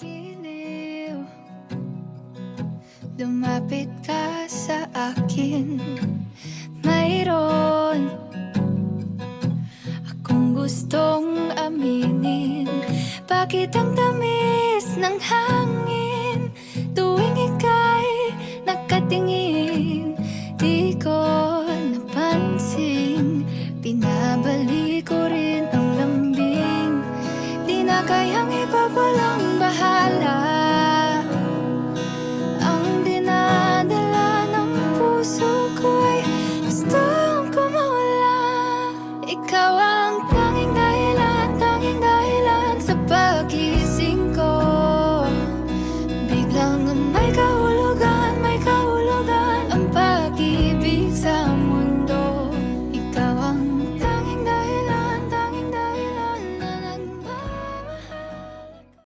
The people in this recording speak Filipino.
giliw, lumapit ka sa akin. Mayroon akong gustong aminin. Bakit ang tamis ng hangin tuwing ika'y nakatingin